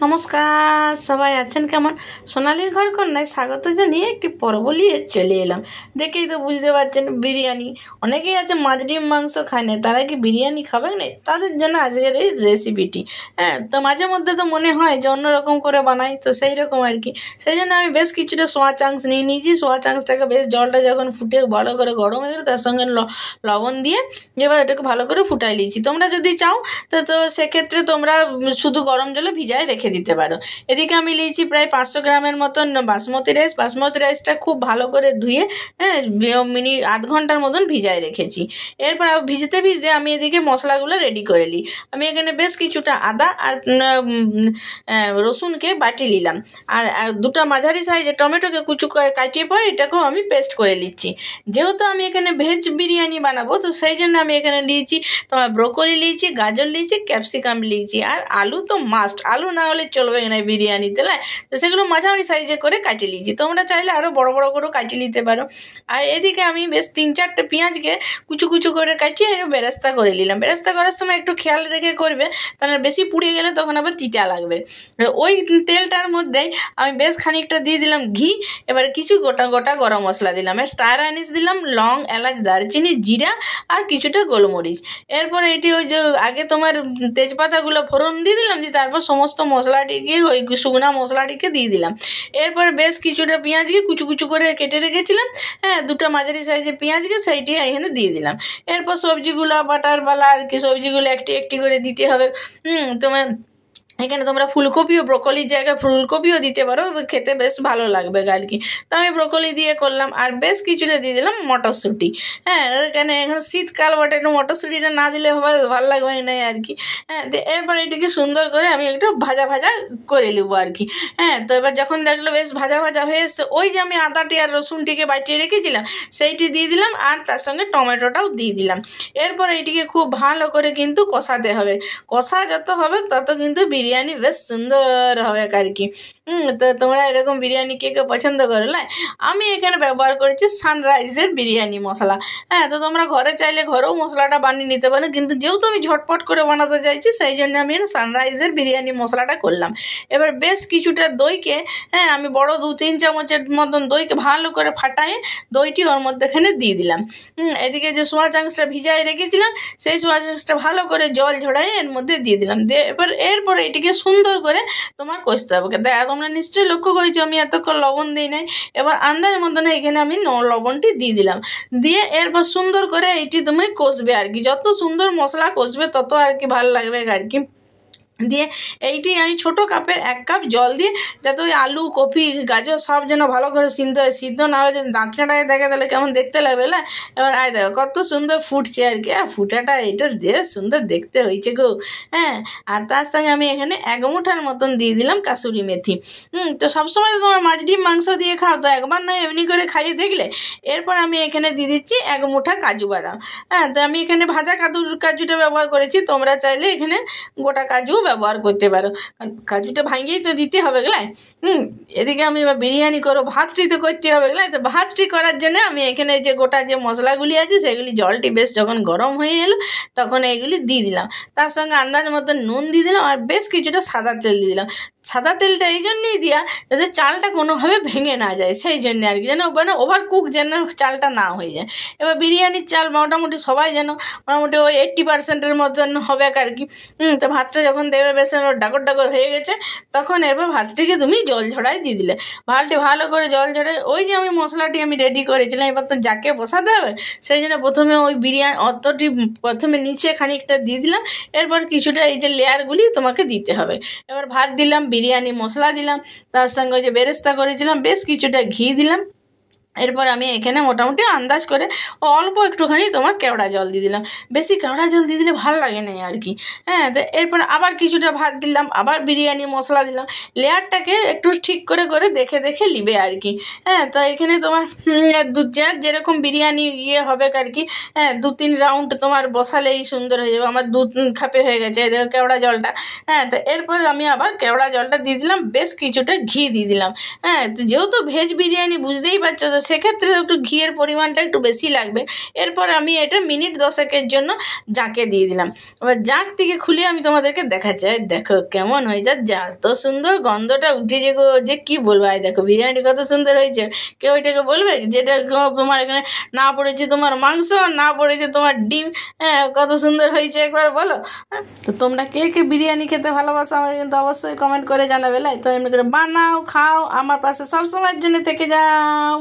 নমস্কার, সবাই আছেন কেমন? সোনালির ঘর কন্যায় স্বাগত জানিয়ে একটি পর্ব নিয়ে চলে এলাম। দেখেই তো বুঝতে পারছেন, বিরিয়ানি। অনেকেই আছে মাছ ডিম মাংস খায় না, তারা কি বিরিয়ানি খাবে না? তাদের জন্য আজকের এই রেসিপিটি। তো মাঝে মধ্যে তো মনে হয় যে অন্যরকম করে বানাই, তো সেই রকম আর কি। সেই জন্য আমি বেশ কিছুটা সোয়া চাংস নিয়ে নিয়েছি। সোয়া চাংসটাকে বেশ জলটা যখন ফুটে ভালো করে গরম হয়ে গেলে তার সঙ্গে লবণ দিয়ে এবার এটাকে ভালো করে ফুটাই নিয়েছি। তোমরা যদি চাও তো সেক্ষেত্রে তোমরা শুধু গরম জলে ভিজায় রেখে দিতে পারো। এদিকে আমি নিয়েছি প্রায় 500 গ্রামের মতন বাসমতি রাইস। বাসমতি রাইসটা খুব ভালো করে ধুয়ে মিনিট আধ ঘন্টার মতন ভিজায় রেখেছি। এরপর ভিজতে আমি এদিকে মশলাগুলো রেডি করে নিই। আমি এখানে বেশ কিছুটা আদা আর রসুনকে বাটি নিলাম, আর দুটো মাঝারি সাইজে টমেটোকে কুচু করে কাটিয়ে পরে এটাকেও আমি পেস্ট করে নিচ্ছি। যেহেতু আমি এখানে ভেজ বিরিয়ানি বানাবো, তো সেই জন্য আমি এখানে নিয়েছি তোমার ব্রোকলি নিয়েছি, গাজর নিয়েছি, ক্যাপসিকাম নিয়েছি, আর আলু তো মাস্ট। আলু না হলে চলবে না বিরিয়ানিতে, না? তো সেগুলো মাঝামাঝি সাইজে করে কাটিয়ে নিয়েছি। তোমরা চাইলে আরও বড় বড় করেও কাটিয়ে নিতে পারো। আর এদিকে আমি বেশ 3-4টে পেঁয়াজকে কুচু কুচু করে কাটিয়ে বেরেস্তা করে নিলাম। বেরেস্তা করার সময় একটু খেয়াল রেখে করবে, তাহলে বেশি পুড়ে গেলে তখন আবার তিতা লাগবে। ওই তেলটার মধ্যেই আমি বেশ খানিকটা দিয়ে দিলাম ঘি। এবার কিছু গোটা গোটা গরম মশলা দিলাম, স্টার আনিস দিলাম, লং, এলাচ, দারচিনি, জিরা আর কিছুটা গোলমরিচ। এরপরে এটি ওই যে আগে তোমার তেজপাতাগুলো ফোড়ন দিয়ে দিলাম, দিয়ে তারপর সমস্ত মশলাটিকে ওই শুকনা মশলাটিকে দিয়ে দিলাম। এরপরে বেশ কিছুটা পেঁয়াজকে কুচু কুচু করে কেটে রেখেছিলাম, দুটো মাঝারি সাইজের পেঁয়াজকে সেইটি এখানে দিয়ে দিলাম। এরপর সবজিগুলো বাটার বালা আর কি সবজিগুলো একটি একটি করে দিতে হবে। তোমার এখানে তোমরা ফুলকপিও, ব্রোকলির জায়গায় ফুলকপিও দিতে পারো, তো খেতে বেশ ভালো লাগবে আর কি। তো আমি ব্রোকলি দিয়ে করলাম, আর বেশ কিছুটা দিয়ে দিলাম মটরশুঁটি। এখানে এখন শীতকাল বটে, একটু মটরশুঁটিটা না দিলে ভালো লাগবে না আর কি। এরপর এটিকে সুন্দর করে আমি একটু ভাজা ভাজা করে নেবো আর কি। তো এবার যখন দেখলো বেশ ভাজা ভাজা হয়ে এসছে, ওই যে আমি আদাটি আর রসুনটিকে বাটিয়ে রেখেছিলাম সেইটি দিয়ে দিলাম, আর তার সঙ্গে টমেটোটাও দিয়ে দিলাম। এরপর এইটিকে খুব ভালো করে কিন্তু কষাতে হবে। কষা যত হবে তত কিন্তু বিরিয়ানি বেশ সুন্দর হবে আর কি। তো তোমরা এরকম বিরিয়ানি কে কে পছন্দ করো? না, আমি এখানে ব্যবহার করেছি সানরাইজের বিরিয়ানি মশলা। তো তোমরা ঘরে চাইলে ঘরেও মশলাটা বানিয়ে নিতে পারো, কিন্তু যেহেতু আমি ঝটপট করে বানাতে চাইছি সেই জন্য আমি সানরাইজের বিরিয়ানি মশলাটা করলাম। এবার বেশ কিছুটা দইকে আমি বড় 2-3 চামচের মতন দইকে ভালো করে ফাটায়ে দইটি ওর মধ্যে এখানে দিয়ে দিলাম। এদিকে যে সোয়া চাংসটা ভিজায় রেখেছিলাম সেই সোয়া চাংসটা ভালো করে জল ঝরাই এর মধ্যে দিয়ে দিলাম। এরপরে এটিকে সুন্দর করে তোমার কষতে হবে। তোমরা নিশ্চয়ই লক্ষ্য করেছো আমি এতক্ষণ লবণ দিই নাই। এবার আন্দাজ মতন এখানে আমি লবণটি দিয়ে দিলাম। দিয়ে এরপর সুন্দর করে এইটি তুমি কষবে আর কি। যত সুন্দর মশলা কষবে তত আর কি ভালো লাগবে আর কি। দিয়ে এইটি আমি ছোটো কাপের 1 কাপ জল দিয়ে, যাতে ওই আলু, কপি, গাজর সব যেন ভালো করে সিদ্ধ না হলে যদি দাঁত কাটায় দেখে তাহলে কেমন দেখতে লাগবে, না? এবার দেখো কত সুন্দর ফুটছে আর কি। ফুটাটা এইটা দিয়ে সুন্দর দেখতে হয়েছে গো। আর তার সঙ্গে আমি এখানে 1 মুঠার মতন দিয়ে দিলাম কাসুরি মেথি। তো সবসময় তো তোমার মাছ ডিম মাংস দিয়ে খাও, তো একবার নয় এমনি করে খাইয়ে দেখলে। এরপর আমি এখানে দিয়ে দিচ্ছি 1 মুঠা কাজু বাদাম। তো আমি এখানে ভাজা কাজুটা ব্যবহার করেছি, তোমরা চাইলে এখানে গোটা কাজু ব্যবহার করতে পারো, কারণ কাজুটা ভাঙিয়েই তো দিতে হবে গেলাই। এদিকে আমি এবার বিরিয়ানি করো, ভাতটি তো করতে হবে গেলাই। তো ভাতটি করার জন্য আমি এখানে যে গোটা যে মশলাগুলি আছে সেগুলি জলটি বেশ যখন গরম হয়ে এলো তখন এইগুলি দিয়ে দিলাম। তার সঙ্গে আন্দাজ মতো নুন দিয়ে দিলাম, আর বেশ কিছুটা সাদা তেল দিয়ে দিলাম। সাদা তেলটা এই জন্যই দেওয়া যাতে চালটা কোনোভাবে ভেঙে না যায়, সেই জন্যে আর কি, যেন মানে ওভার কুক যেন চালটা না হয়ে যায়। এবার বিরিয়ানির চাল মোটামুটি সবাই যেন মোটামুটি ওই 80%-এর মতন হবে আর কি। তো ভাতটা যখন দেবে বেশ ডাগর ডাগর হয়ে গেছে, তখন এবার ভাতটিকে তুমি জল ঝরাই দিয়ে দিলে। ভাতটি ভালো করে জল ঝরাই ওই যে আমি মশলাটি আমি রেডি করেছিলাম, এবার তো যাকে বসাতে হবে সেই জন্য প্রথমে ওই বিরিয়ানি অতটি প্রথমে নিচে খানিকটা দিয়ে দিলাম। এরপর কিছুটা এই যে লেয়ারগুলি তোমাকে দিতে হবে। এবার ভাত দিলাম, বিরিয়ানি মশলা দিলাম, তার সঙ্গে ওই যে বেরেস্তা করেছিলাম বেশ কিছুটা ঘি দিলাম। এরপর আমি এখানে মোটামুটি আন্দাজ করে অল্প একটুখানি তোমার কেওড়া জল দিয়ে দিলাম। বেশি কেওড়া জল দিয়ে দিলে ভালো লাগে না আর কি। তো এরপর আবার কিছুটা ভাত দিলাম, আবার বিরিয়ানি মশলা দিলাম। লেয়ারটাকে একটু ঠিক করে করে দেখে দেখে নিবে আর কি। তো এখানে তোমার যেরকম বিরিয়ানি হবে আর কি, 2-3 রাউন্ড তোমার বসালেই সুন্দর হয়ে যাবে। আমার 2 খাপে হয়ে গেছে কেওড়া জলটা। তো এরপর আমি আবার কেওড়া জলটা দিয়ে দিলাম, বেশ কিছুটা ঘি দিয়ে দিলাম। তো যেহেতু ভেজ বিরিয়ানি বুঝতেই পারছো, তো সেক্ষেত্রে একটু ঘিয়ের পরিমাণটা একটু বেশি লাগবে। এরপর আমি এটা মিনিট 10 জন্য জাঁকে দিয়ে দিলাম। এবার জাঁক থেকে খুলে আমি তোমাদেরকে দেখাচ্ছি। দেখো কেমন হয়েছে, যা তো সুন্দর গন্ধটা উঠেছে গো, যে কি বলবো। দেখো বিরিয়ানি কত সুন্দর হয়েছে। কেউ এটাকে বলবে যেটা তোমার এখানে না পড়েছে তোমার মাংস, না পড়েছে তোমার ডিম, হ্যাঁ কত সুন্দর হয়েছে একবার বলো। তো তোমরা কে কে বিরিয়ানি খেতে ভালোবাসো আমাকে কিন্তু অবশ্যই কমেন্ট করে জানাবে। তো এমনি করে বানাও, খাও, আমার পাশে সবসময়ের জন্য থেকে যাও।